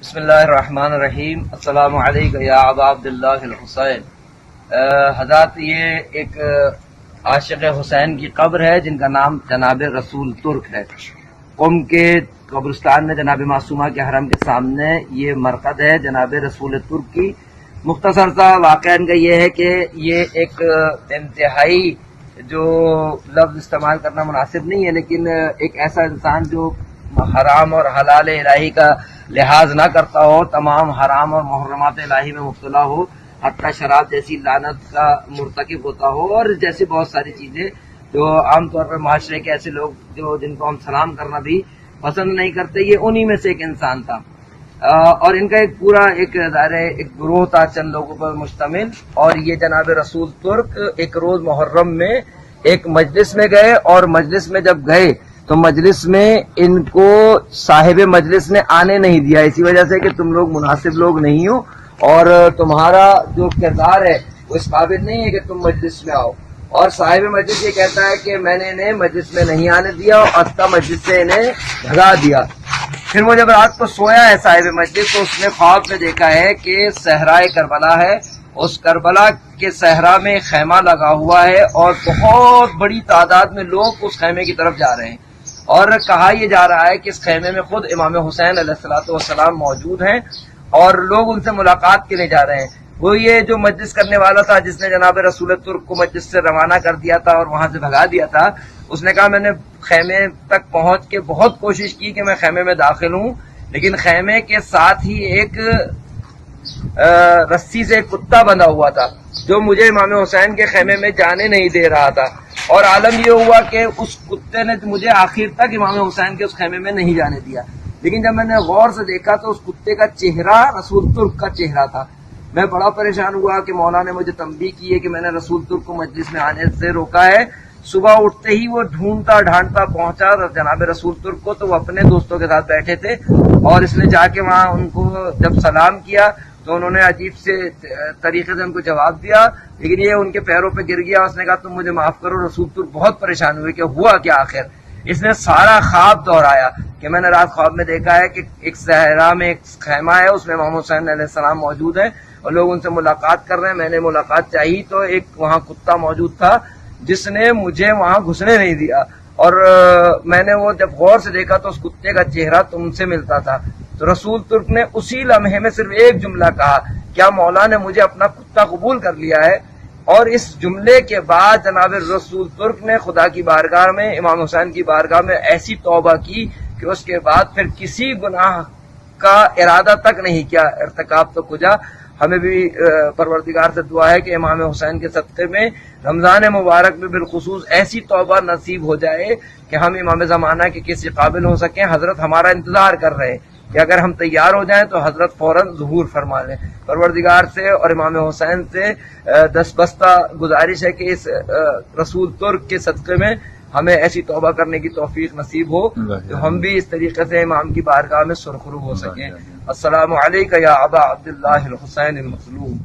بسم اللہ الرحمن الرحیم۔ السلام علیکم یا ابا عبداللہ الحسین۔ حضرات، یہ ایک عاشق حسین کی قبر ہے جن کا نام جناب رسول ترک ہے۔ قم کے قبرستان میں جناب معصومہ کے حرم کے سامنے یہ مرقد ہے جناب رسول ترک کی۔ مختصر سا واقعہ ان کا یہ ہے کہ یہ ایک انتہائی جو لفظ استعمال کرنا مناسب نہیں ہے، لیکن ایک ایسا انسان جو حرام اور حلال الہی کا لحاظ نہ کرتا ہو، تمام حرام اور محرمات الہی میں مبتلا ہو، حتیٰ شراب جیسی لعنت کا مرتکب ہوتا ہو، اور جیسی بہت ساری چیزیں جو عام طور پر معاشرے کے ایسے لوگ جو جن کو ہم سلام کرنا بھی پسند نہیں کرتے، یہ انہی میں سے ایک انسان تھا۔ اور ان کا ایک پورا ایک گروہ تھا چند لوگوں پر مشتمل، اور یہ جناب رسول ترک ایک روز محرم میں ایک مجلس میں گئے، اور مجلس میں جب گئے تو مجلس میں ان کو صاحب مجلس نے آنے نہیں دیا، اسی وجہ سے کہ تم لوگ مناسب لوگ نہیں ہو اور تمہارا جو کردار ہے وہ اس قابل نہیں ہے کہ تم مجلس میں آؤ۔ اور صاحب مجلس یہ کہتا ہے کہ میں نے انہیں مجلس میں نہیں آنے دیا اور حتیٰ مجلس سے انہیں بھگا دیا۔ پھر وہ جب رات کو سویا ہے صاحب مجلس، تو اس نے خواب میں دیکھا ہے کہ صحرائے کربلا ہے، اس کربلا کے صحرا میں خیمہ لگا ہوا ہے اور بہت بڑی تعداد میں لوگ اس خیمے کی طرف جا رہے ہیں، اور کہا یہ جا رہا ہے کہ اس خیمے میں خود امام حسین علیہ السلام موجود ہیں اور لوگ ان سے ملاقات کے لیے جا رہے ہیں۔ وہ یہ جو مجلس کرنے والا تھا جس نے جناب رسول ترک کو مجلس سے روانہ کر دیا تھا اور وہاں سے بھگا دیا تھا، اس نے کہا میں نے خیمے تک پہنچ کے بہت کوشش کی کہ میں خیمے میں داخل ہوں، لیکن خیمے کے ساتھ ہی ایک رسی سے ایک کتا بندھا ہوا تھا جو مجھے امام حسین کے خیمے میں جانے نہیں دے رہا تھا، اور عالم یہ ہوا کہ اس کتے نے مجھے آخر تک امام حسین کے اس خیمے میں نہیں جانے دیا۔ لیکن جب میں نے غور سے دیکھا تو اس کتے کا چہرہ رسول ترک کا چہرہ تھا۔ میں بڑا پریشان ہوا کہ مولا نے مجھے تنبیہ کی ہے کہ میں نے رسول ترک کو مجلس میں آنے سے روکا ہے۔ صبح اٹھتے ہی وہ ڈھونڈتا ڈھانڈتا پہنچا جناب رسول ترک کو، تو وہ اپنے دوستوں کے ساتھ بیٹھے تھے، اور اس نے جا کے وہاں ان کو جب سلام کیا تو انہوں نے عجیب سے طریقے سے ان کو جواب دیا، لیکن یہ ان کے پیروں پہ گر گیا۔ اس نے کہا تم مجھے معاف کرو۔ رسول ترک بہت پریشان ہوئے کہ ہوا کیا آخر۔ اس نے سارا خواب دہرایا کہ میں نے رات خواب میں دیکھا ہے کہ ایک صحرا میں ایک خیمہ ہے، اس میں امام حسین علیہ السلام موجود ہے اور لوگ ان سے ملاقات کر رہے ہیں۔ میں نے ملاقات چاہی تو ایک وہاں کتا موجود تھا جس نے مجھے وہاں گھسنے نہیں دیا، اور میں نے وہ جب غور سے دیکھا تو اس کتے کا چہرہ تم سے ملتا تھا۔ تو رسول ترک نے اسی لمحے میں صرف ایک جملہ کہا، کیا مولا نے مجھے اپنا کتا قبول کر لیا ہے؟ اور اس جملے کے بعد جناب رسول ترک نے خدا کی بارگاہ میں، امام حسین کی بارگاہ میں ایسی توبہ کی کہ اس کے بعد پھر کسی گناہ کا ارادہ تک نہیں کیا، ارتکاب تو کجا۔ ہمیں بھی پروردگار سے دعا ہے کہ امام حسین کے صدقے میں رمضان مبارک میں بالخصوص ایسی توبہ نصیب ہو جائے کہ ہم امام زمانہ کے کسی قابل ہو سکیں۔ حضرت ہمارا انتظار کر رہے ہیں کہ اگر ہم تیار ہو جائیں تو حضرت فوراً ظہور فرما لیں۔ پروردگار سے اور امام حسین سے دستبستہ گزارش ہے کہ اس رسول ترک کے صدقے میں ہمیں ایسی توبہ کرنے کی توفیق نصیب ہو تو ہم بھی اس طریقے سے امام کی بارگاہ میں سرخرو ہو سکیں۔ السلام علیکم یا ابا عبداللہ الحسین المظلوم۔